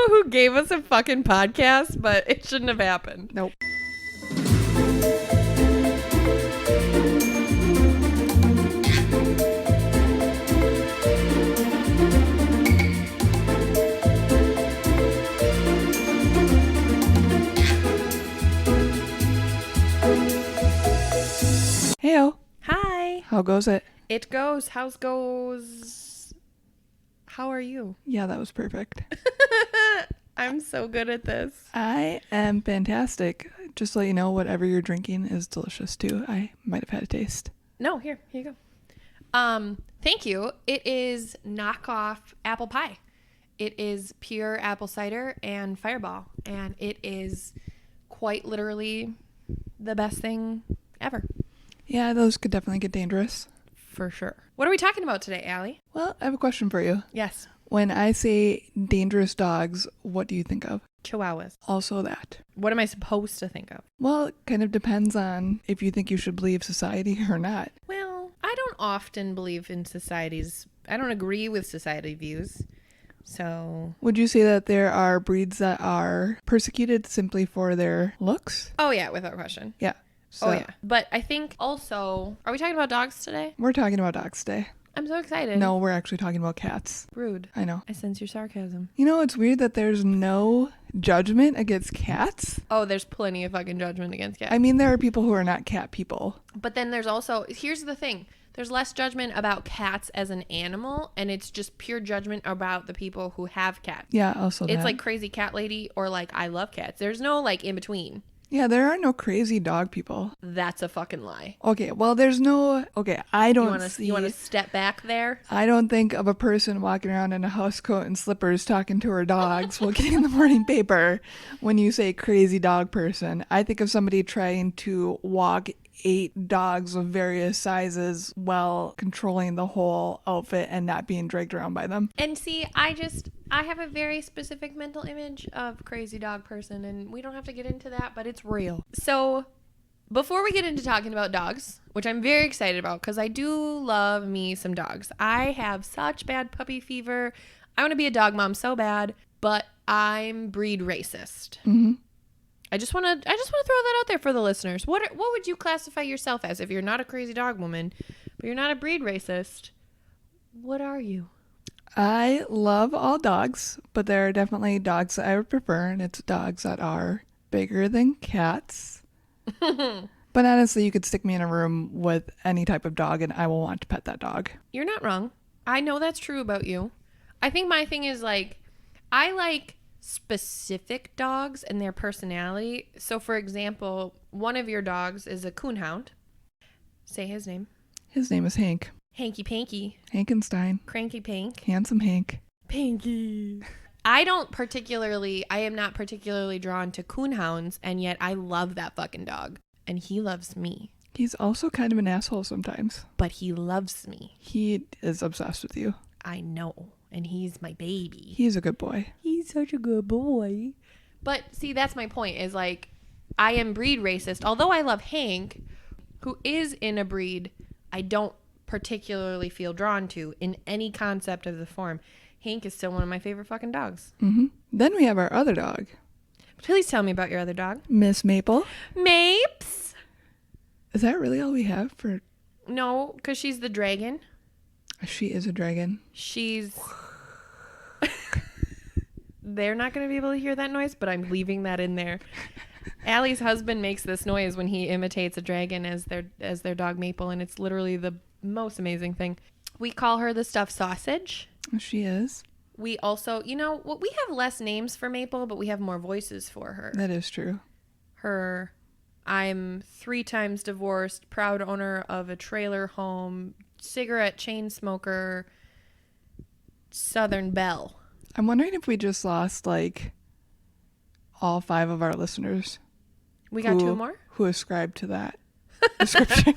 know who gave us a fucking podcast, but it shouldn't have happened. Nope. Heyo. Hi. How goes it? It goes. How's goes? How are you? Yeah, that was perfect. I'm so good at this. I am fantastic. Just to let you know, whatever you're drinking is delicious too. I might have had a taste. No, here you go. Thank you. It is knockoff apple pie. It is pure apple cider and Fireball, and it is quite literally the best thing ever. Yeah, those could definitely get dangerous. For sure. What are we talking about today, Allie? Well, I have a question for you. Yes. When I say dangerous dogs, what do you think of? Chihuahuas. Also that. What am I supposed to think of? Well, it kind of depends on if you think you should believe society or not. Well, I don't often believe in society's... I don't agree with society views. So... Would you say that there are breeds that are persecuted simply for their looks? Oh, yeah, without question. Yeah. So Oh, yeah. But I think also... Are we talking about dogs today? we're talking about dogs today. I'm so excited. No, we're actually talking about cats. Rude. I know. I sense your sarcasm. You know, it's weird that there's no judgment against cats. Oh, there's plenty of fucking judgment against cats. I mean, there are people who are not cat people. But then there's also... Here's the thing. There's less judgment about cats as an animal, and it's just pure judgment about the people who have cats. Yeah, also It's that. like crazy cat lady or like I love cats. There's no like in between. Yeah, there are no crazy dog people. That's a fucking lie. Okay, well, there's no... Okay, I don't see... You want to step back there? I don't think of a person walking around in a house coat and slippers talking to her dogs while getting the morning paper when you say crazy dog person. I think of somebody trying to walk 8 dogs of various sizes while controlling the whole outfit and not being dragged around by them. And see, I have a very specific mental image of crazy dog person, and we don't have to get into that, but it's real. So before we get into talking about dogs, which I'm very excited about because I do love me some dogs. I have such bad puppy fever. I want to be a dog mom so bad, but I'm breed racist. Mm-hmm. I just want to throw that out there for the listeners. What would you classify yourself as if you're not a crazy dog woman, but you're not a breed racist? What are you? I love all dogs, but there are definitely dogs that I would prefer, and it's dogs that are bigger than cats. But honestly, you could stick me in a room with any type of dog, and I will want to pet that dog. You're not wrong. I know that's true about you. I think my thing is like, I like specific dogs and their personality. So, for example, one of your dogs is a coonhound. Say his name. His name is Hank. Hanky Panky. Hankenstein. Cranky Pank. Handsome Hank. Panky. I am not particularly drawn to coonhounds, and yet I love that fucking dog. And he loves me. He's also kind of an asshole sometimes. But he loves me. He is obsessed with you. I know. And he's my baby. He's a good boy. He's such a good boy. But see, that's my point is like, I am breed racist. Although I love Hank, who is in a breed I don't particularly feel drawn to in any concept of the form. Hank is still one of my favorite fucking dogs. Mm-hmm. Then we have our other dog. Please tell me about your other dog. Miss Maple. Mapes? Is that really all we have for... No, because she's the dragon. She is a dragon. She's... They're not going to be able to hear that noise, but I'm leaving that in there. Allie's husband makes this noise when he imitates a dragon as their dog Maple, and it's literally the most amazing thing. We call her the stuffed sausage. She is. We also, we have less names for Maple, but we have more voices for her. That is true. I'm 3 times divorced, proud owner of a trailer home, cigarette chain smoker, Southern Belle. I'm wondering if we just lost, all 5 of our listeners. We got 2 more? Who ascribed to that description.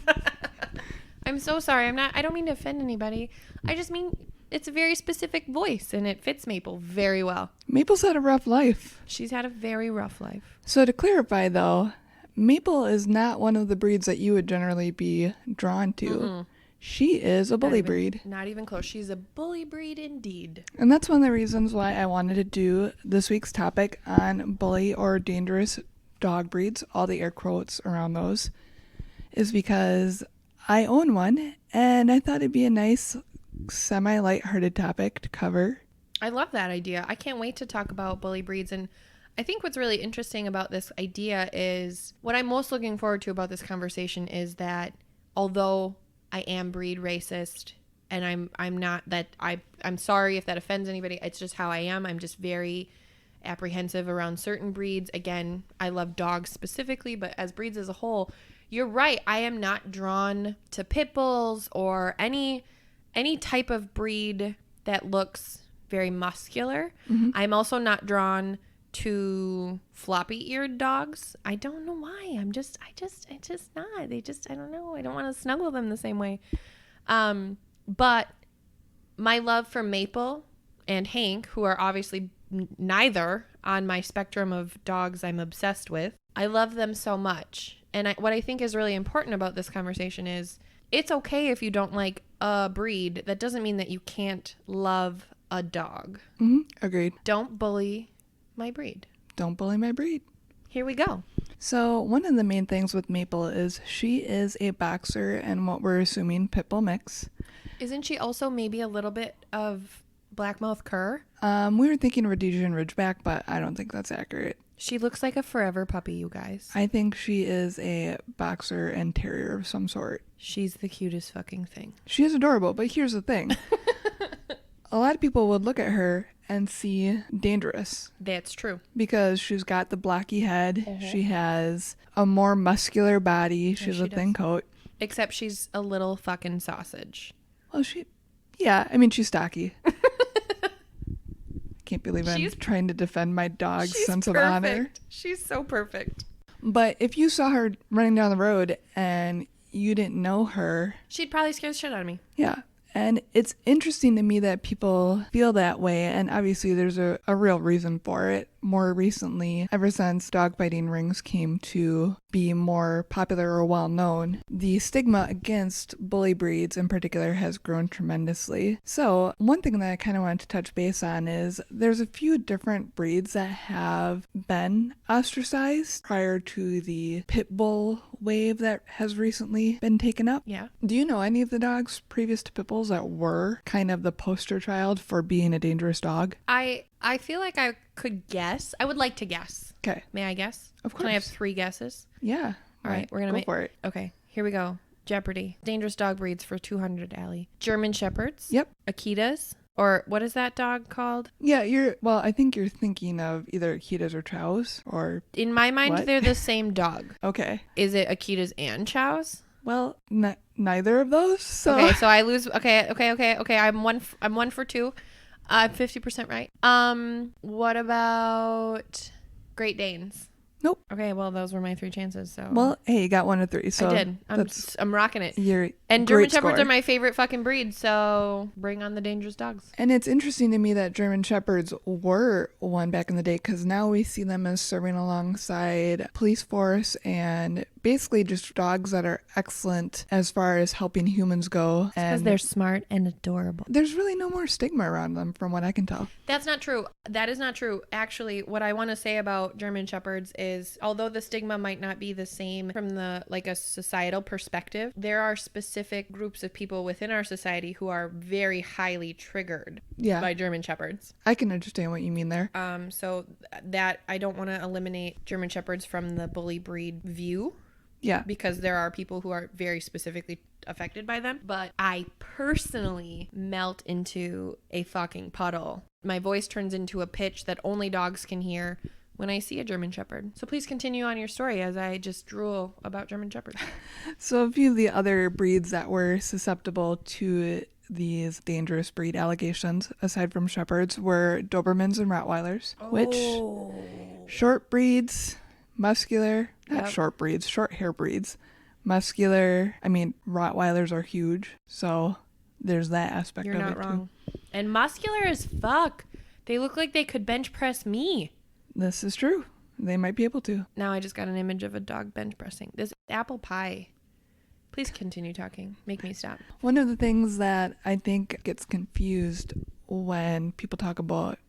I'm so sorry. I don't mean to offend anybody. I just mean it's a very specific voice, and it fits Maple very well. Maple's had a rough life. She's had a very rough life. So to clarify, though, Maple is not one of the breeds that you would generally be drawn to. Mm-mm. She is a bully breed. Not even close. She's a bully breed indeed. And that's one of the reasons why I wanted to do this week's topic on bully or dangerous dog breeds, all the air quotes around those, is because I own one and I thought it'd be a nice semi-lighthearted topic to cover. I love that idea. I can't wait to talk about bully breeds. And I think what's really interesting about this idea is what I'm most looking forward to about this conversation is that although I am breed racist, and I'm not that I'm sorry if that offends anybody. It's just how I am. I'm just very apprehensive around certain breeds. Again, I love dogs specifically, but as breeds as a whole, you're right. I am not drawn to pit bulls or any type of breed that looks very muscular. Mm-hmm. I'm also not drawn to floppy-eared dogs. I don't know why. I just not. I don't know. I don't want to snuggle them the same way. But my love for Maple and Hank, who are obviously neither on my spectrum of dogs I'm obsessed with, I love them so much. And what I think is really important about this conversation is it's okay if you don't like a breed. That doesn't mean that you can't love a dog. Mm-hmm. Agreed. Don't bully my breed. Don't bully my breed. Here we go. So one of the main things with Maple is she is a boxer and what we're assuming pit bull mix. Isn't she also maybe a little bit of blackmouth cur? We were thinking Rhodesian Ridgeback, but I don't think that's accurate. She looks like a forever puppy, you guys. I think she is a boxer and terrier of some sort. She's the cutest fucking thing. She is adorable, but here's the thing. A lot of people would look at her and see dangerous. That's true. Because she's got the blocky head. Mm-hmm. She has a more muscular body. She has a thin coat. Except she's a little fucking sausage. Well, she's stocky. Can't believe I'm trying to defend my dog's sense of honor. She's so perfect. But if you saw her running down the road and you didn't know her, she'd probably scare the shit out of me. Yeah. And it's interesting to me that people feel that way. And obviously there's a real reason for it. More recently, ever since dogfighting rings came to be more popular or well known, the stigma against bully breeds in particular has grown tremendously. So one thing that I kind of wanted to touch base on is there's a few different breeds that have been ostracized prior to the pit bull wave that has recently been taken up. Yeah. Do you know any of the dogs previous to pit bulls that were kind of the poster child for being a dangerous dog? I feel like I could guess. I would like to guess. Okay. May I guess? Of course. Can I have 3 guesses? Yeah. All right. We're going to go for it. Okay. Here we go. Jeopardy. Dangerous dog breeds for 200, Allie. German Shepherds. Yep. Akitas. Or what is that dog called? Yeah, I think you're thinking of either Akitas or Chows or... In my mind, they're the same dog. Okay. Is it Akitas and Chows? Well, neither of those. So. Okay, so I lose. Okay. I'm one for 2. I'm 50% right. What about Great Danes? Nope. Okay, well, those were my 3 chances. So. Well, hey, you got 1 of 3. So I did. I'm rocking it. And German Shepherds are my favorite fucking breed. So bring on the dangerous dogs. And it's interesting to me that German Shepherds were one back in the day because now we see them as serving alongside police force and basically just dogs that are excellent as far as helping humans go. Because they're smart and adorable. There's really no more stigma around them from what I can tell. That's not true. That is not true. Actually, what I want to say about German Shepherds is although the stigma might not be the same from the a societal perspective, there are specific groups of people within our society who are very highly triggered by German Shepherds. I can understand what you mean there. So that I don't want to eliminate German Shepherds from the bully breed view. Yeah. Because there are people who are very specifically affected by them. But I personally melt into a fucking puddle. My voice turns into a pitch that only dogs can hear when I see a German Shepherd. So please continue on your story as I just drool about German Shepherds. So a few of the other breeds that were susceptible to these dangerous breed allegations, aside from Shepherds, were Dobermans and Rottweilers, which short breeds, muscular, short hair breeds, muscular. I mean, Rottweilers are huge, so there's that aspect of it too. You're not wrong. And muscular as fuck. They look like they could bench press me. This is true. They might be able to. Now I just got an image of a dog bench pressing. This apple pie. Please continue talking. Make me stop. One of the things that I think gets confused when people talk about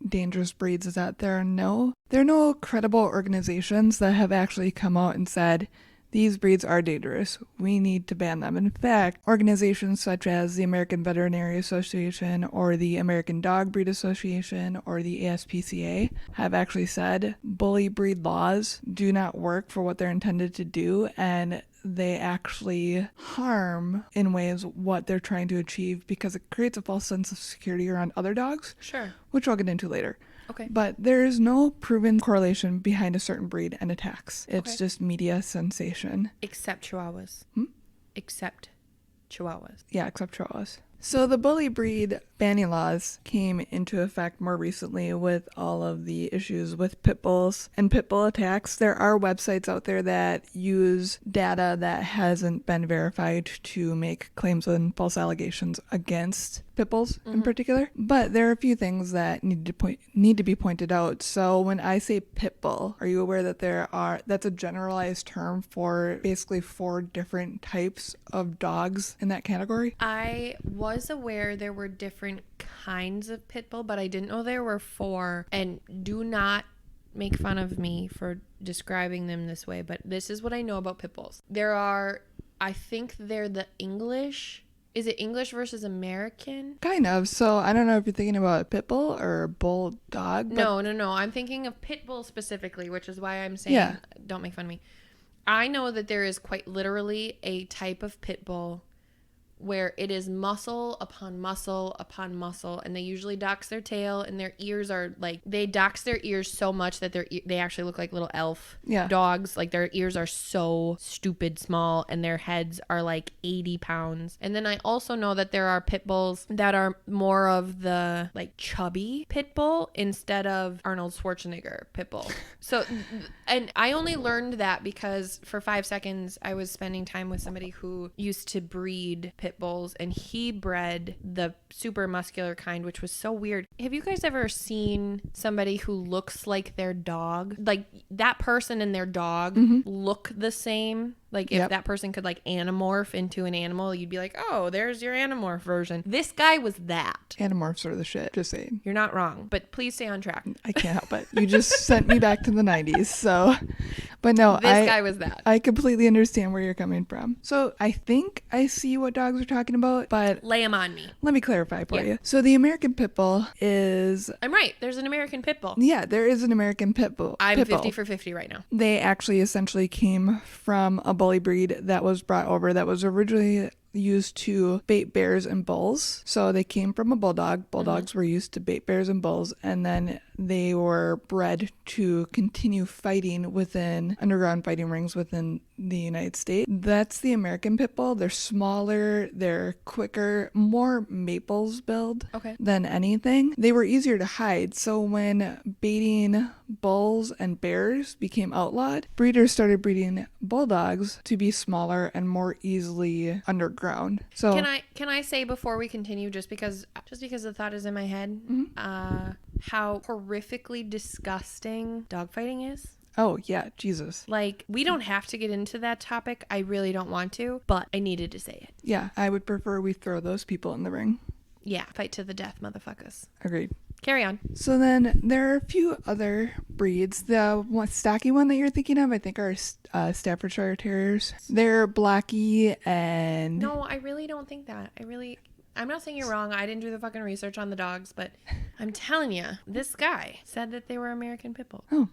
dangerous breeds is that there are no credible organizations that have actually come out and said these breeds are dangerous. We need to ban them. In fact, organizations such as the American Veterinary Association or the American Dog Breed Association or the ASPCA have actually said bully breed laws do not work for what they're intended to do, and they actually harm in ways what they're trying to achieve because it creates a false sense of security around other dogs. Sure. Which I'll get into later. Okay. But there is no proven correlation behind a certain breed and attacks. It's Okay. just media sensation. Except Chihuahuas. Except Chihuahuas. Yeah, except Chihuahuas. So the bully breed banning laws came into effect more recently with all of the issues with pit bulls and pit bull attacks. There are websites out there that use data that hasn't been verified to make claims and false allegations against pit bulls in particular. But there are a few things that need to be pointed out. So when I say pit bull, are you aware that that's a generalized term for basically 4 different types of dogs in that category? I was aware there were different kinds of pit bull, but I didn't know there were 4. And do not make fun of me for describing them this way, but this is what I know about pit bulls. I think they're the English. Is it English versus American? Kind of. So I don't know if you're thinking about a pit bull or a bulldog. No. I'm thinking of pit bull specifically, which is why I'm saying don't make fun of me. I know that there is quite literally a type of pit bull where it is muscle upon muscle upon muscle, and they usually dox their tail, and their ears are like, they dox their ears so much that they actually look like little elf dogs. Like their ears are so stupid small, and their heads are like 80 pounds. And then I also know that there are pit bulls that are more of the like chubby pit bull instead of Arnold Schwarzenegger pit bull. So, and I only learned that because for 5 seconds I was spending time with somebody who used to breed pit bulls, and he bred the super muscular kind, which was so weird. Have you guys ever seen somebody who looks like their dog? Like that person and their dog look the same? Like if that person could like animorph into an animal, you'd be like, oh, there's your animorph version. This guy was that. Animorphs are the shit. Just saying. You're not wrong, but please stay on track. I can't help it. You just sent me back to the 90s. So, but no, this guy was that. I completely understand where you're coming from. So I think I see what dogs are talking about, but lay them on me. Let me clarify for you. So the American Pit Bull is... I'm right. There's an American Pit Bull. Yeah, there is an American Pit Bull. I'm 50 for 50 right now. They actually essentially came from a bully breed that was brought over that was originally used to bait bears and bulls. So they came from a bulldog. Bulldogs were used to bait bears and bulls, and then they were bred to continue fighting within underground fighting rings within the United States. That's the American Pit Bull. They're smaller, they're quicker, more Maples build than anything. They were easier to hide. So when baiting bulls and bears became outlawed, breeders started breeding bulldogs to be smaller and more easily underground. So can I say before we continue, just because the thought is in my head, how horrifically disgusting dogfighting is? Oh, yeah, Jesus. Like, we don't have to get into that topic. I really don't want to, but I needed to say it. Yeah, I would prefer we throw those people in the ring. Yeah, fight to the death, motherfuckers. Agreed. Carry on. So then there are a few other breeds. The stocky one that you're thinking of, I think, are Staffordshire Terriers. They're blacky and... No, I really don't think that. I'm not saying you're wrong. I didn't do the fucking research on the dogs, but I'm telling you, this guy said that they were American Pit Bull. Oh,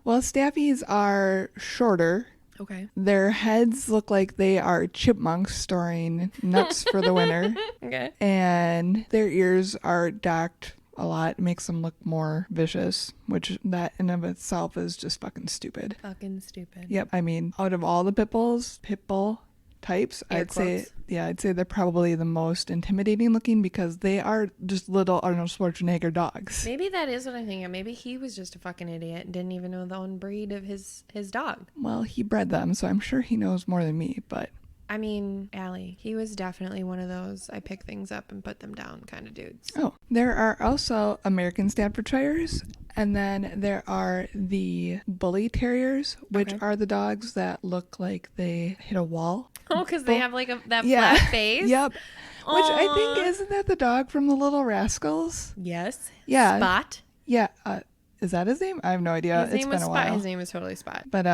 well, Staffies are shorter. Okay. Their heads look like they are chipmunks storing nuts for the winter. Okay. And their ears are docked a lot. It makes them look more vicious, which that in of itself is just fucking stupid. Fucking stupid. Yep. I mean, out of all the pit bull types, I'd say they're probably the most intimidating looking because they are just little Arnold Schwarzenegger dogs. Maybe that is what I'm thinking. Maybe he was just a fucking idiot and didn't even know the own breed of his dog. Well, he bred them, so I'm sure he knows more than me, but I mean, Allie, he was definitely one of those I pick things up and put them down kind of dudes. Oh, there are also American Staffordshires, and then there are the Bully Terriers, which Okay. are the dogs that look like they hit a wall. Oh, because they have like that Yeah. flat face? Yep. Which I think, Aw. isn't that the dog from the Little Rascals? Yes. Yeah. Spot. Yeah. Is that his name? I have no idea. His name It's was been a Spot. while. His name is totally Spot. But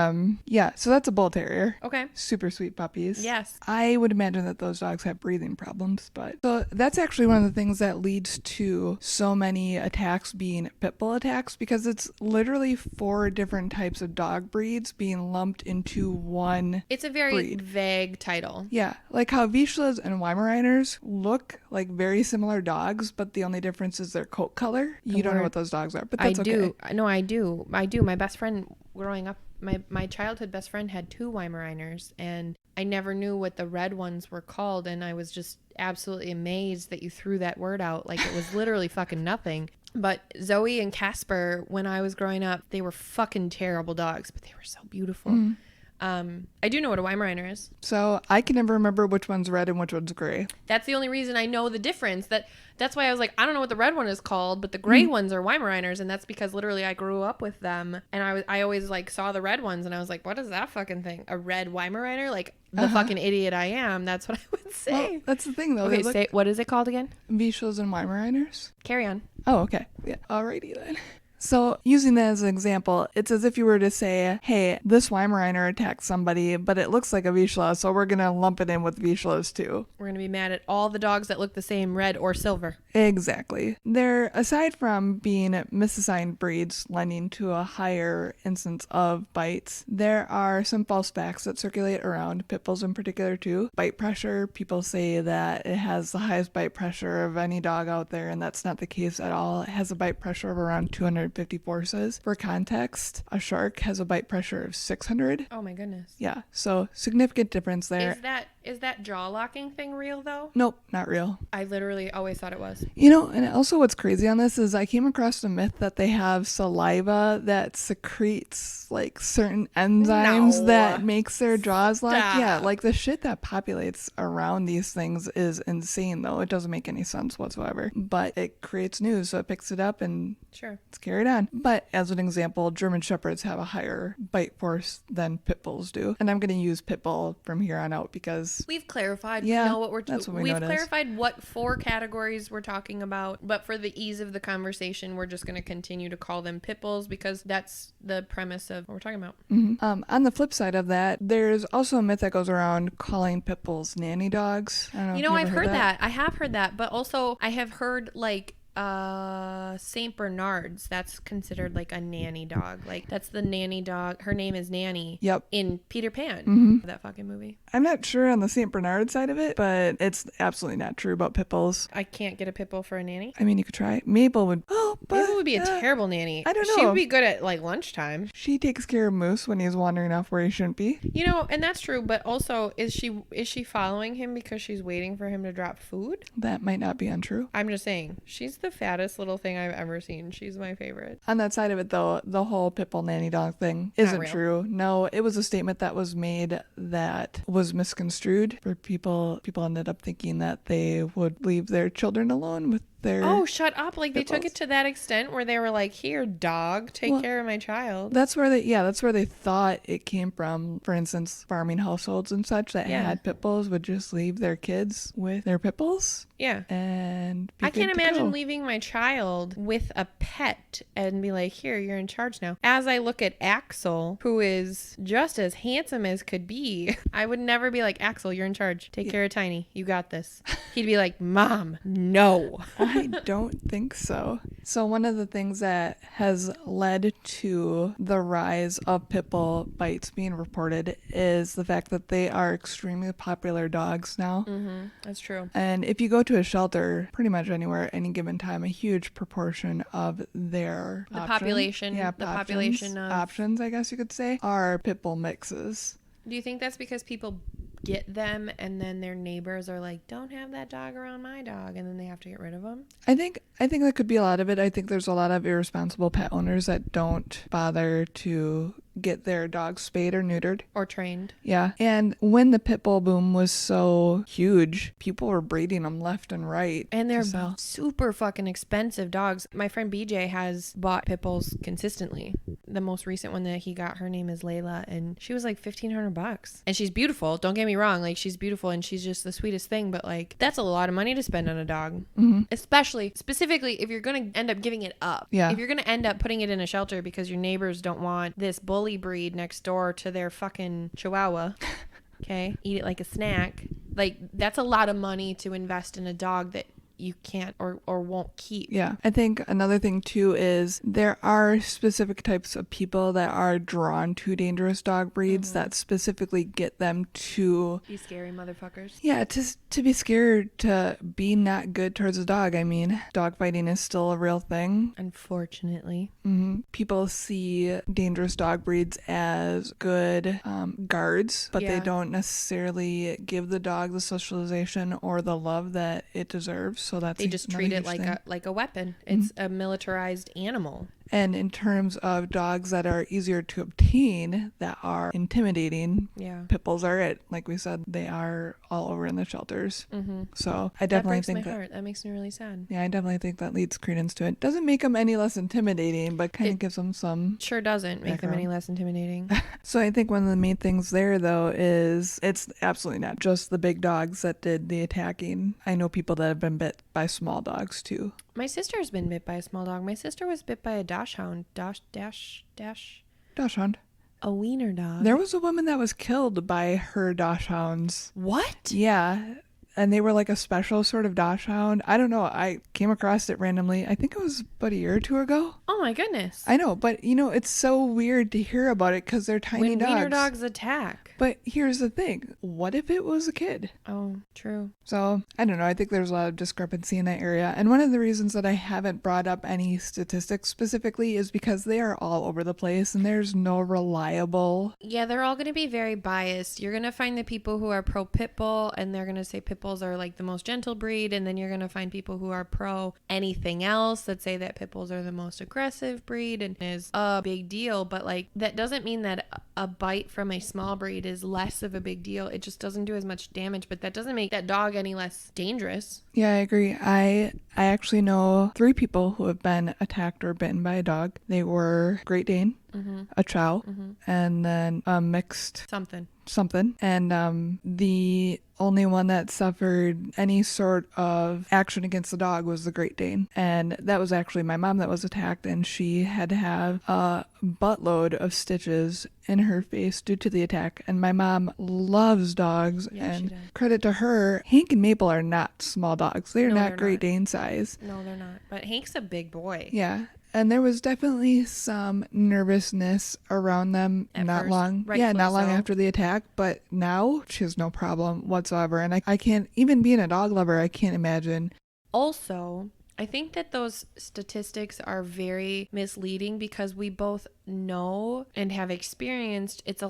yeah, so that's a bull terrier. Okay. Super sweet puppies. Yes. I would imagine that those dogs have breathing problems, but so that's actually one of the things that leads to so many attacks being pit bull attacks, because it's literally 4 different types of dog breeds being lumped into one. It's a very breed. vague title. Yeah, like how Vizslas and Weimaraners look like very similar dogs, but the only difference is their coat color. You don't know word. what those dogs are, but that's I okay. do. No, I do. My best friend growing up, my childhood best friend had 2 Weimaraners, and I never knew what the red ones were called, and I was just absolutely amazed that you threw that word out like it was literally fucking nothing. But Zoe and Casper, when I was growing up, they were fucking terrible dogs, but they were so beautiful. Mm-hmm. I do know what a Weimaraner is. So I can never remember which one's red and which one's gray. That's the only reason I know the difference. That's why I was like, I don't know what the red one is called, but the gray ones are Weimaraners, and that's because literally I grew up with them, and I always like saw the red ones, and I was like, what is that fucking thing? A red Weimaraner? Like the fucking idiot I am. That's what I would say. Well, that's the thing, though. Okay, They look say what is it called again? Vizslas and Weimaraners. Carry on. Oh, okay. Yeah. Alrighty then. So using that as an example, it's as if you were to say, hey, this Weimaraner attacked somebody, but it looks like a Vizsla, so we're going to lump it in with Vizslas too. We're gonna be mad at all the dogs that look the same, red or silver. Exactly. They're, aside from being misassigned breeds lending to a higher instance of bites, there are some false facts that circulate around pit bulls in particular too. Bite pressure, people say that it has the highest bite pressure of any dog out there, and that's not the case at all. It has a bite pressure of around 250 forces. For context, a shark has a bite pressure of 600. Oh my goodness. Yeah, so significant difference there. Is that jaw locking thing real though? Nope, not real. I literally always thought it was. You know, and also what's crazy on this is I came across the myth that they have saliva that secretes like certain enzymes No. that makes their jaws lock. Stop. Yeah, like the shit that populates around these things is insane though. It doesn't make any sense whatsoever. But it creates news, so it picks it up and Sure. it's carried on. But as an example, German Shepherds have a higher bite force than pit bulls do. And I'm going to use pit bull from here on out because We've clarified. Yeah, We know what that's what we We've noticed. clarified what 4 categories we're talking about, but for the ease of the conversation, we're just going to continue to call them pit bulls because that's the premise of what we're talking about. on the flip side of that, there's also a myth that goes around calling pit bulls nanny dogs. I don't know if You know, ever I've heard that. I have heard that, but also I have heard like Saint Bernards, that's considered like a nanny dog. Like that's the nanny dog. Her name is Nanny. Yep. In Peter Pan. That fucking movie. I'm not sure on the St. Bernard side of it, but it's absolutely not true about pit bulls. I can't get a pit bull for a nanny. I mean, you could try. Mabel would. Oh, but Mabel would be a terrible nanny. I don't She know. would be good at like lunchtime. She takes care of Moose when he's wandering off where he shouldn't be. You know, and that's true, but also is she following him because she's waiting for him to drop food? That might not be untrue. I'm just saying, she's the fattest little thing I've ever seen. She's my favorite. On that side of it, though, the whole pit bull nanny dog thing isn't real. true. No, it was a statement that was made that was misconstrued for people. People ended up thinking that they would leave their children alone with their... Oh, shut up. Like they pit took bulls. it to that extent where they were like, here, dog, take care of my child. That's where they thought it came from. For instance, farming households and such that Yeah. had pit bulls would just leave their kids with their pit bulls Yeah. and be I can't good to imagine go. leaving my child with a pet and be like, here, you're in charge now. As I look at Axel, who is just as handsome as could be, I would never be like, Axel, you're in charge. Take care of Tiny. You got this. He'd be like, Mom, no. I don't think so. So one of the things that has led to the rise of pit bull bites being reported is the fact that they are extremely popular dogs now. That's true. And if you go to a shelter, pretty much anywhere, any given time, a huge proportion of their population options, of... options, I guess you could say, are pit bull mixes. Do you think that's because people get them and then their neighbors are like, don't have that dog around my dog, and then they have to get rid of them? I think that could be a lot of it. I think there's a lot of irresponsible pet owners that don't bother to get their dogs spayed or neutered. Or trained. Yeah. And when the pit bull boom was so huge, people were breeding them left and right. And they're to sell. super fucking expensive dogs. My friend BJ has bought pit bulls consistently. The most recent one that he got, her name is Layla, and she was like $1,500. And she's beautiful. Don't get me wrong. Like, she's beautiful and she's just the sweetest thing. But like, that's a lot of money to spend on a dog. Mm-hmm. Especially, specifically, if you're going to end up giving it up. Yeah. If you're going to end up putting it in a shelter because your neighbors don't want this bully breed next door to their fucking chihuahua. Okay, eat it like a snack. Like, that's a lot of money to invest in a dog that you can't or won't keep. Yeah. I think another thing too is there are specific types of people that are drawn to dangerous dog breeds that specifically get them to You scary motherfuckers. Yeah, to be scared to be not good towards a dog. I mean, dog fighting is still a real thing. Unfortunately. Mm-hmm. People see dangerous dog breeds as good guards, but they don't necessarily give the dog the socialization or the love that it deserves. So that's they just treat it like a weapon. It's a militarized animal. And in terms of dogs that are easier to obtain, that are intimidating, pit bulls are it. Like we said, they are all over in the shelters. Mm-hmm. So I definitely that breaks think my heart. That makes me really sad. Yeah, I definitely think that leads credence to it. Doesn't make them any less intimidating, but kind of gives them some. Sure doesn't make them any less intimidating. So I think one of the main things there, though, is it's absolutely not just the big dogs that did the attacking. I know people that have been bit by small dogs too. My sister's been bit by a small dog. My sister was bit by a dachshund. Dachshund. A wiener dog. There was a woman that was killed by her dachshunds. What? Yeah. And they were like a special sort of dachshund. I don't know. I came across it randomly. I think it was about a year or two ago. Oh my goodness. I know, but you know, it's so weird to hear about it because they're tiny dogs. When wiener dogs attack. But here's the thing. What if it was a kid? Oh, true. So, I don't know. I think there's a lot of discrepancy in that area. And one of the reasons that I haven't brought up any statistics specifically is because they are all over the place and there's no reliable. Yeah, they're all going to be very biased. You're going to find the people who are pro pit bull and they're going to say pit bulls are like the most gentle breed. And then you're going to find people who are pro anything else that say that pit bulls are the most aggressive breed and is a big deal. But like, that doesn't mean that a bite from a small breed is less of a big deal. It just doesn't do as much damage, but that doesn't make that dog any less dangerous. Yeah, I agree. I actually know 3 people who have been attacked or bitten by a dog. They were Great Dane, a Chow, and then a mixed something. And the only one that suffered any sort of action against the dog was the Great Dane. And that was actually my mom that was attacked, and she had to have a buttload of stitches in her face due to the attack. And my mom loves dogs, and credit to her, Hank and Maple are not small dogs. They're not Great Dane size. No, they're not. But Hank's a big boy. Yeah. And there was definitely some nervousness around them not long after the attack, but now she has no problem whatsoever. And I can't, even being a dog lover, I can't imagine. Also, I think that those statistics are very misleading because we both know and have experienced it's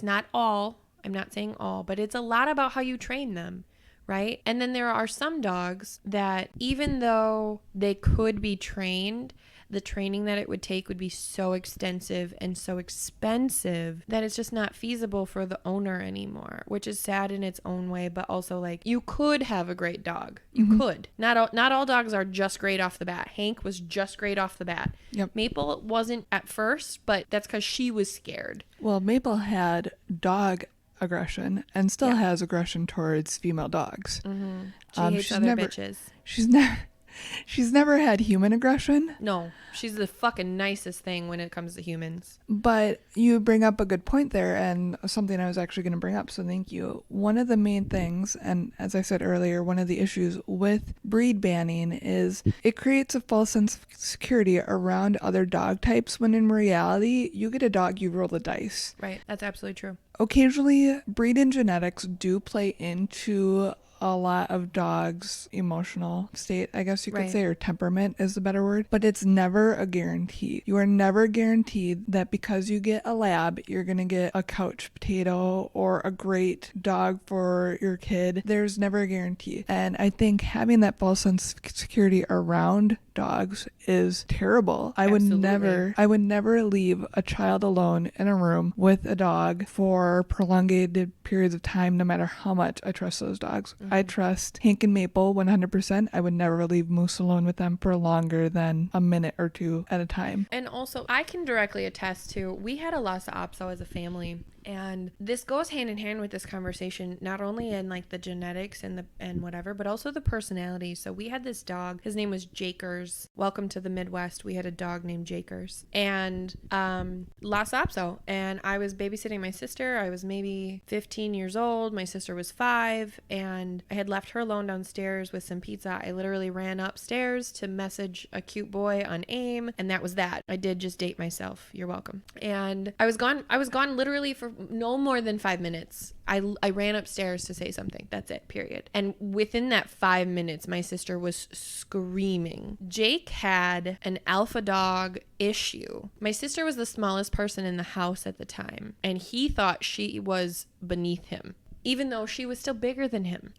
not all, I'm not saying all, but it's a lot about how you train them. Right? And then there are some dogs that even though they could be trained, the training that it would take would be so extensive and so expensive that it's just not feasible for the owner anymore, which is sad in its own way, but also like you could have a great dog. You could. Not all dogs are just great off the bat. Hank was just great off the bat. Yep. Maple wasn't at first, but that's because she was scared. Well, Maple had dog aggression and still has aggression towards female dogs. She hates other bitches. She's never had human aggression. No, she's the fucking nicest thing when it comes to humans. But you bring up a good point there, and something I was actually going to bring up, so thank you. One of the main things, and as I said earlier, one of the issues with breed banning is it creates a false sense of security around other dog types, when in reality, you get a dog, you roll the dice. Right, that's absolutely true. Occasionally, breed and genetics do play into a lot of dogs' emotional state, I guess you could Right. say, or temperament is the better word, but it's never a guarantee. You are never guaranteed that because you get a lab, you're going to get a couch potato or a great dog for your kid. There's never a guarantee. And I think having that false sense of security around dogs is terrible. I would never leave a child alone in a room with a dog for prolonged periods of time, no matter how much I trust those dogs. I trust Hank and Maple 100%. I would never leave Moose alone with them for longer than a minute or two at a time. And also, I can directly attest to, we had a Lhasa Apso as a family. And this goes hand in hand with this conversation, not only in like the genetics and whatever, but also the personality. So we had this dog. His name was Jakers. Welcome to the Midwest. We had a dog named Jakers, and Lhasa Apso. And I was babysitting my sister. I was maybe 15 years old. My sister was 5, and I had left her alone downstairs with some pizza. I literally ran upstairs to message a cute boy on AIM, and that was that. I did just date myself. You're welcome. And I was gone literally for no more than 5 minutes. I ran upstairs to say something. That's it, period. And within that 5 minutes, my sister was screaming. Jake had an alpha dog issue. My sister was the smallest person in the house at the time, and he thought she was beneath him, even though she was still bigger than him.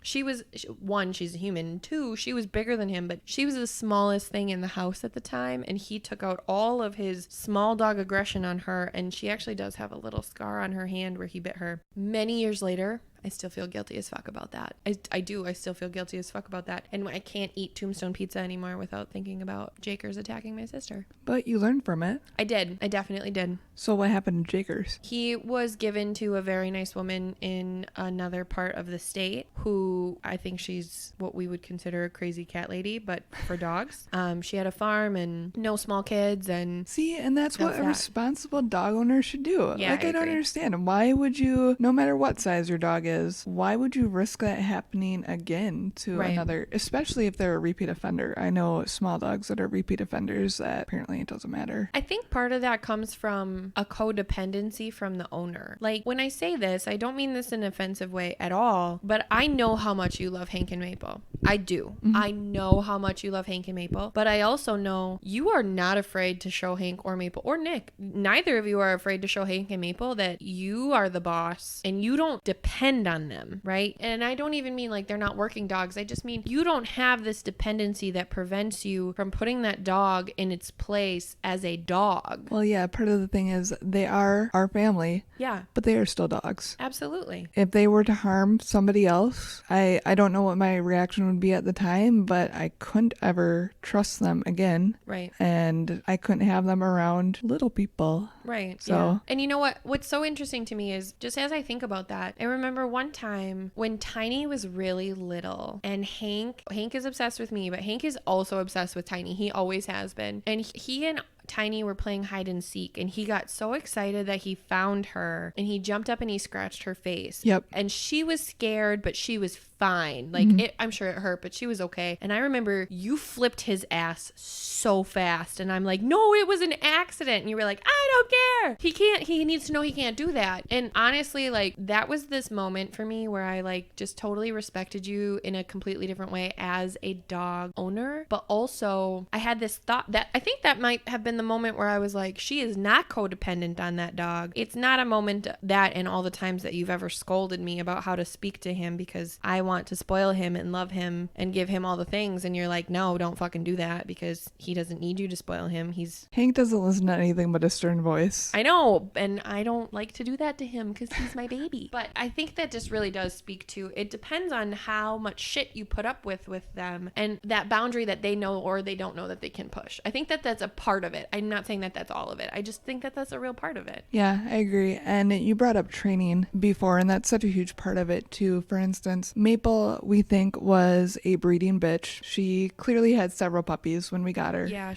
One, she's a human. 2, she was bigger than him, but she was the smallest thing in the house at the time, and he took out all of his small dog aggression on her, and she actually does have a little scar on her hand where he bit her. Many years later, I still feel guilty as fuck about that. I do. I still feel guilty as fuck about that. And I can't eat Tombstone pizza anymore without thinking about Jakers attacking my sister. But you learned from it. I did. I definitely did. So what happened to Jakers? He was given to a very nice woman in another part of the state who I think she's what we would consider a crazy cat lady, but for dogs. She had a farm and no small kids, and see, and that's what a responsible dog owner should do. Yeah, like, I don't understand. Why would you, no matter what size your dog is, why would you risk that happening again to another, especially if they're a repeat offender? I know small dogs that are repeat offenders that apparently it doesn't matter. I think part of that comes from a codependency from the owner. Like, when I say this, I don't mean this in an offensive way at all, but I know how much you love Hank and Maple. I do. Mm-hmm. I know how much you love Hank and Maple, but I also know you are not afraid to show Hank or Maple or Nick. Neither of you are afraid to show Hank and Maple that you are the boss and you don't depend on them, right? And I don't even mean like they're not working dogs. I just mean you don't have this dependency that prevents you from putting that dog in its place as a dog. Well, yeah, part of the thing is they are our family. Yeah. But they are still dogs. Absolutely. If they were to harm somebody else, I don't know what my reaction would be at the time, but I couldn't ever trust them again. Right. And I couldn't have them around little people. Right. So. Yeah. And you know what? What's so interesting to me is just as I think about that, I remember one time when Tiny was really little, and Hank is obsessed with me, but Hank is also obsessed with Tiny. He always has been. And he and Tiny were playing hide and seek, and he got so excited that he found her, and he jumped up and he scratched her face. Yep. And she was scared, but she was fine. Like, I'm sure it hurt, but she was okay. And I remember you flipped his ass so fast, and I'm like, no, it was an accident. And you were like, I don't care. He needs to know he can't do that. And honestly, like, that was this moment for me where I like just totally respected you in a completely different way as a dog owner. But also I had this thought that I think that might have been the moment where I was like, she is not codependent on that dog. It's not a moment that and all the times that you've ever scolded me about how to speak to him because I want to spoil him and love him and give him all the things, and you're like, no, don't fucking do that because he doesn't need you to spoil him. Hank doesn't listen to anything but a stern voice. I know, and I don't like to do that to him because he's my baby. But I think that just really does speak to, it depends on how much shit you put up with them and that boundary that they know or they don't know that they can push. I think that that's a part of it. I'm not saying that that's all of it. I just think that that's a real part of it. Yeah, I agree. And you brought up training before, and that's such a huge part of it too. For instance, Maple, we think, was a breeding bitch. She clearly had several puppies when we got her. Yeah,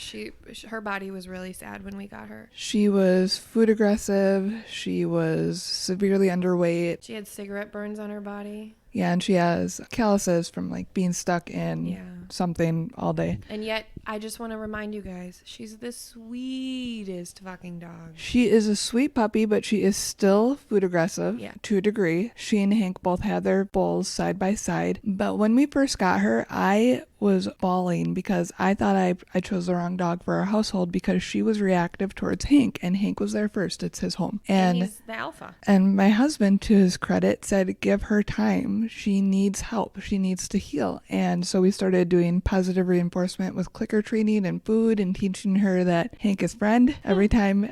her body was really sad when we got her. She was food aggressive. She was severely underweight. She had cigarette burns on her body. Yeah, and she has calluses from like being stuck in something all day. And yet I just want to remind you guys, she's the sweetest fucking dog. She is a sweet puppy, but she is still food aggressive to a degree. She and Hank both had their bowls side by side. But when we first got her, I was bawling because I thought I chose the wrong dog for our household because she was reactive towards Hank, and Hank was there first. It's his home. And he's the alpha. And my husband, to his credit, said, give her time. She needs help. She needs to heal. And so we started doing positive reinforcement with clicker training and food and teaching her that Hank is friend. Every time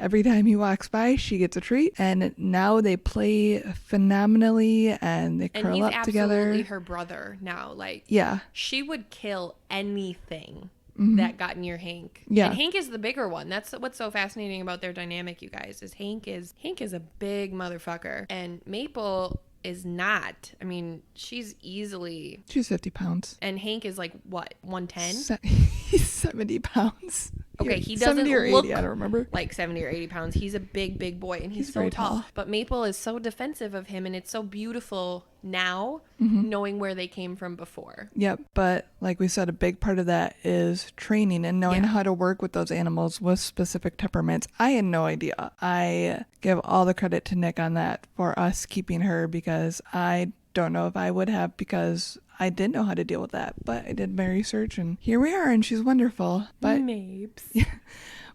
he walks by, she gets a treat. And now they play phenomenally and they curl up together. And he's absolutely her brother now. Like, yeah, she would kill anything that got near Hank. Yeah. And Hank is the bigger one. That's what's so fascinating about their dynamic, you guys, is Hank is a big motherfucker. And Maple is not. I mean, she's 50 pounds. And Hank is like, what, 110? He's 70 pounds. Okay, he doesn't 70 or 80, look I don't remember. Like 70 or 80 pounds. He's a big boy, and he's so tall. But Maple is so defensive of him, and it's so beautiful now, knowing where they came from before. Yep, but like we said, a big part of that is training and knowing how to work with those animals with specific temperaments. I had no idea. I give all the credit to Nick on that for us keeping her, because I don't know if I would have, because I didn't know how to deal with that, but I did my research and here we are, and she's wonderful. But Mapes.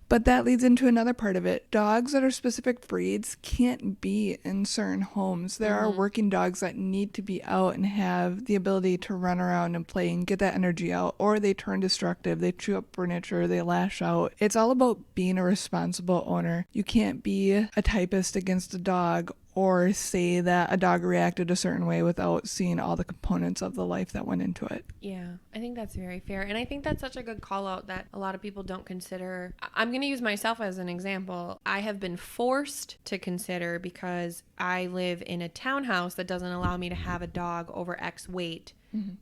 But that leads into another part of it. Dogs that are specific breeds can't be in certain homes. There are working dogs that need to be out and have the ability to run around and play and get that energy out, or they turn destructive, they chew up furniture, they lash out. It's all about being a responsible owner. You can't be a typist against a dog or say that a dog reacted a certain way without seeing all the components of the life that went into it. Yeah, I think that's very fair. And I think that's such a good call out that a lot of people don't consider. I'm going to use myself as an example. I have been forced to consider, because I live in a townhouse that doesn't allow me to have a dog over X weight.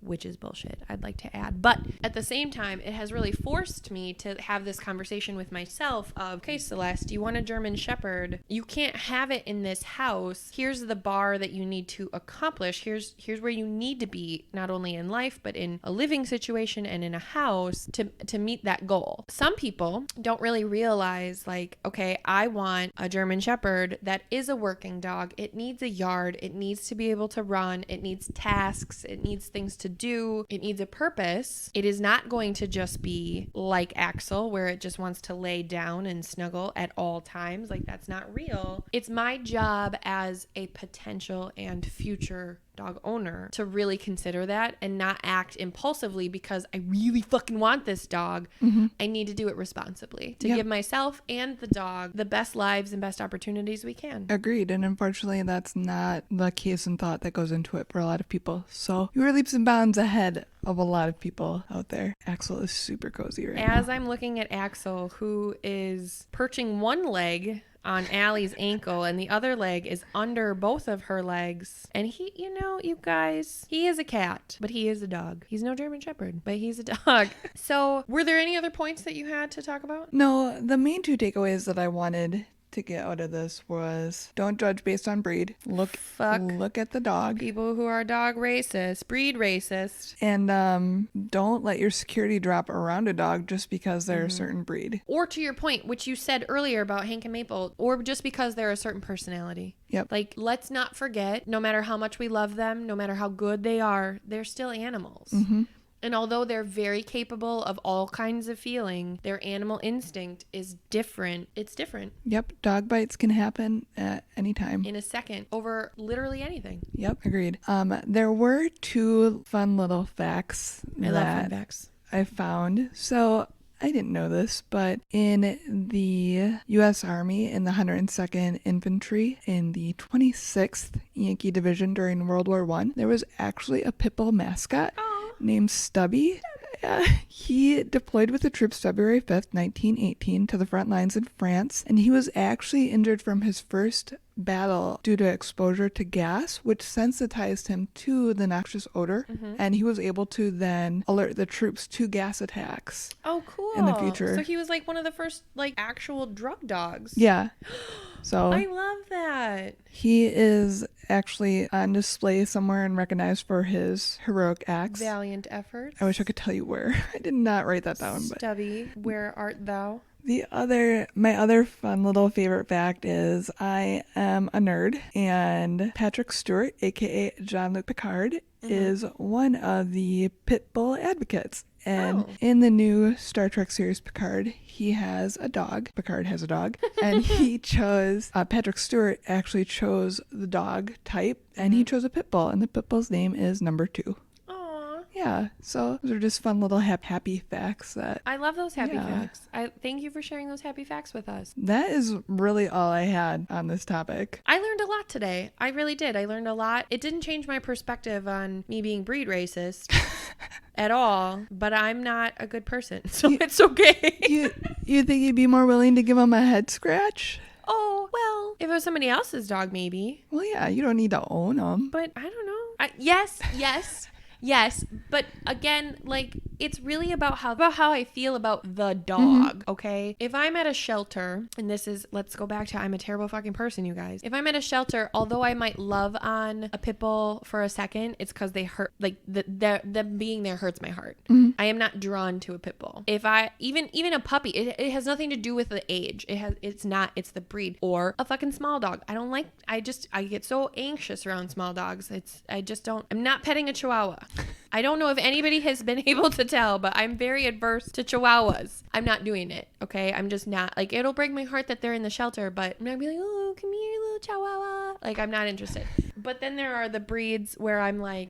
Which is bullshit, I'd like to add. But at the same time, it has really forced me to have this conversation with myself of, okay, Celeste, you want a German Shepherd. You can't have it in this house. Here's the bar that you need to accomplish. Here's where you need to be, not only in life, but in a living situation and in a house to meet that goal. Some people don't really realize, like, okay, I want a German Shepherd that is a working dog. It needs a yard. It needs to be able to run. It needs tasks. It needs things to do. It needs a purpose. It is not going to just be like Axel, where it just wants to lay down and snuggle at all times. Like, that's not real. It's my job as a potential and future dog owner to really consider that and not act impulsively because I really fucking want this dog. I need to do it responsibly to give myself and the dog the best lives and best opportunities we can. Agreed. And unfortunately, that's not the case and thought that goes into it for a lot of people. So you were leaps and bounds ahead of a lot of people out there. Axel is super cozy right now. As I'm looking at Axel, who is perching one leg on Allie's ankle and the other leg is under both of her legs. And he, you guys, he is a cat, but he is a dog. He's no German Shepherd, but he's a dog. So were there any other points that you had to talk about? No, the main two takeaways that I wanted to get out of this was, don't judge based on breed. Look at the dog. People who are dog racist, breed racist. And don't let your security drop around a dog just because they're a certain breed. Or to your point, which you said earlier about Hank and Maple, or just because they're a certain personality. Yep. Like, let's not forget, no matter how much we love them, no matter how good they are, they're still animals. And although they're very capable of all kinds of feeling, their animal instinct is different. It's different. Yep. Dog bites can happen at any time. In a second. Over literally anything. Yep. Agreed. There were two fun little facts I love fun facts. I found. So I didn't know this, but in the U.S. Army, in the 102nd Infantry, in the 26th Yankee Division during World War I, there was actually a pit bull mascot named Stubby. He deployed with the troops February 5th, 1918 to the front lines in France, and he was actually injured from his first battle due to exposure to gas, which sensitized him to the noxious odor. And he was able to then alert the troops to gas attacks. Oh, cool. In the future. So he was like one of the first like actual drug dogs. Yeah. So I love that. he is actually on display somewhere and recognized for his heroic acts. Valiant efforts. I wish I could tell you where. I did not write that down. But Stubby, where art thou? my other fun little favorite fact is I am a nerd, and Patrick Stewart, aka Jean-Luc Picard, is one of the pit bull advocates. And in the new Star Trek series Picard, he has a dog. Picard has a dog. And he chose, Patrick Stewart actually chose the dog type, and he chose a pit bull, and the pit bull's name is Number 2. Yeah, so those are just fun little happy facts that I love those happy facts. I thank you for sharing those happy facts with us. That is really all I had on this topic. I learned a lot today. I really did. I learned a lot. It didn't change my perspective on me being breed racist at all, but I'm not a good person, so it's okay. You think you'd be more willing to give him a head scratch? Oh, well, if it was somebody else's dog, maybe. Well, yeah, you don't need to own them. But I don't know. Yes, but again, like, it's really about how I feel about the dog, okay? If I'm at a shelter, and let's go back to I'm a terrible fucking person, you guys. If I'm at a shelter, although I might love on a pit bull for a second, it's because they hurt, like, them being there hurts my heart. I am not drawn to a pit bull. If even a puppy, it has nothing to do with the age. It's the breed. Or a fucking small dog. I get so anxious around small dogs. I'm not petting a chihuahua. I don't know if anybody has been able to tell, but I'm very adverse to chihuahuas. I'm not doing it, okay? I'm just not. Like, it'll break my heart that they're in the shelter, but I'm not gonna be like, oh, come here, little chihuahua. Like, I'm not interested. But then there are the breeds where I'm like,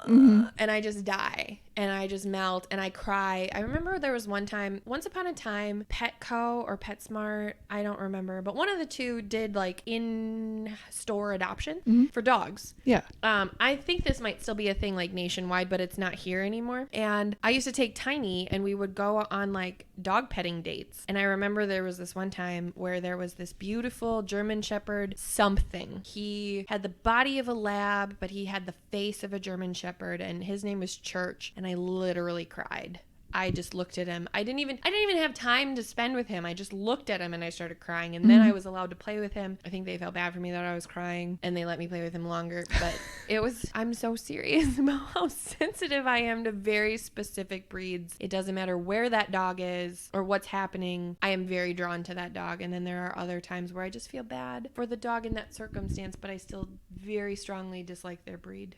and I just die. And I just melt and I cry. I remember there was once upon a time, Petco or PetSmart, I don't remember, but one of the two did like in-store adoption for dogs. Yeah. I think this might still be a thing like nationwide, but it's not here anymore. And I used to take Tiny and we would go on like dog petting dates. And I remember there was this one time where there was this beautiful German Shepherd something. He had the body of a lab, but he had the face of a German Shepherd, and his name was Church. And I literally cried. I just looked at him. I didn't even have time to spend with him. I just looked at him and I started crying. And then I was allowed to play with him. I think they felt bad for me that I was crying and they let me play with him longer. But I'm so serious about how sensitive I am to very specific breeds. It doesn't matter where that dog is or what's happening. I am very drawn to that dog. And then there are other times where I just feel bad for the dog in that circumstance, but I still very strongly dislike their breed.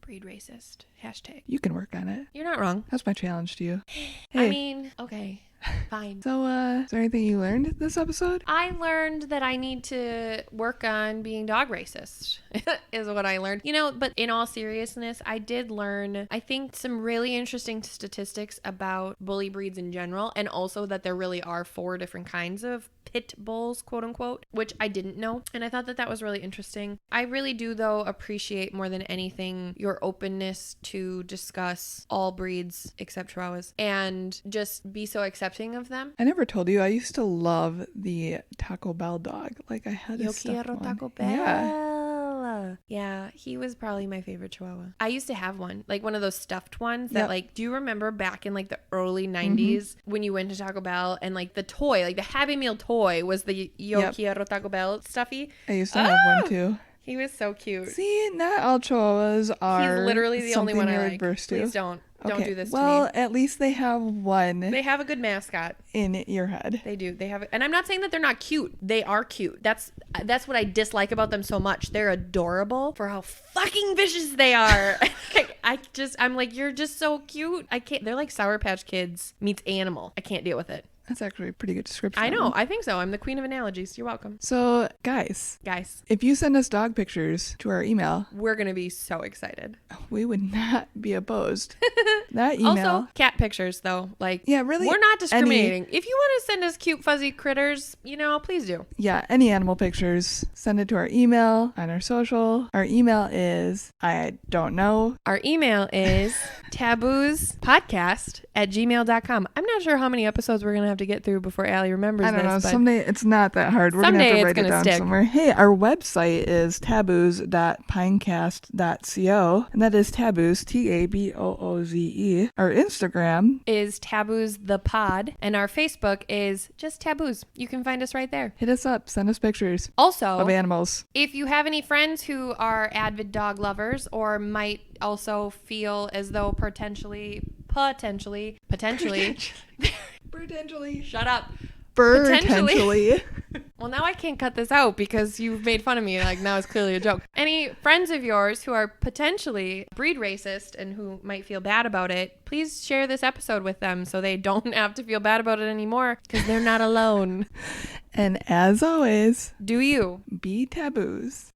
Breed racist. Hashtag. You can work on it. You're not wrong. That's my challenge to you. Hey. I mean, okay, fine. So, is there anything you learned this episode? I learned that I need to work on being dog racist, is what I learned. But in all seriousness, I did learn, I think, some really interesting statistics about bully breeds in general, and also that there really are 4 different kinds of pit bulls, quote unquote, which I didn't know. And I thought that was really interesting. I really do, though, appreciate more than anything your openness to discuss all breeds except Chihuahuas and just be so accepting of them. I never told you, I used to love the Taco Bell dog. Like, I had a Yo stuffed quiero one. Taco Bell. Yeah, he was probably my favorite Chihuahua. I used to have one, like one of those stuffed ones that like, do you remember back in like the early 90s when you went to Taco Bell and like the toy, like the Happy Meal toy was the Yo quiero Taco Bell stuffy? I used to have one too. He was so cute. See, not all Chihuahuas are. He's literally the only one I like. Adverse to. Please don't do this to me. Well, at least they have one. They have a good mascot in your head. They do. They have it, and I'm not saying that they're not cute. They are cute. That's what I dislike about them so much. They're adorable for how fucking vicious they are. I'm like, you're just so cute. I can't. They're like Sour Patch Kids meets animal. I can't deal with it. That's actually a pretty good description. I know. I think so. I'm the queen of analogies. You're welcome. So, guys, if you send us dog pictures to our email, we're going to be so excited. We would not be opposed. that email. Also, cat pictures, though. Like, Yeah, really, we're not discriminating. If you want to send us cute, fuzzy critters, please do. Yeah, any animal pictures, send it to our email on our social. Our email is, I don't know. Our email is taboospodcast@gmail.com. I'm not sure how many episodes we're going to have to get through before Allie remembers I don't know. but Someday it's not that hard. We're going to have someday to it's write it gonna down stick. somewhere. Hey, our website is taboos.pinecast.co, and that is taboos, TABOOZE. Our Instagram is Taboos the Pod, and our Facebook is just Taboos. You can find us right there. Hit us up. Send us pictures Also, of animals. if you have any friends who are avid dog lovers or might also feel as though potentially, shut up. Potentially. Well, now I can't cut this out because you've made fun of me. Like, now it's clearly a joke. Any friends of yours who are potentially breed racist and who might feel bad about it, please share this episode with them so they don't have to feel bad about it anymore because they're not alone. And as always, Do you? be taboos.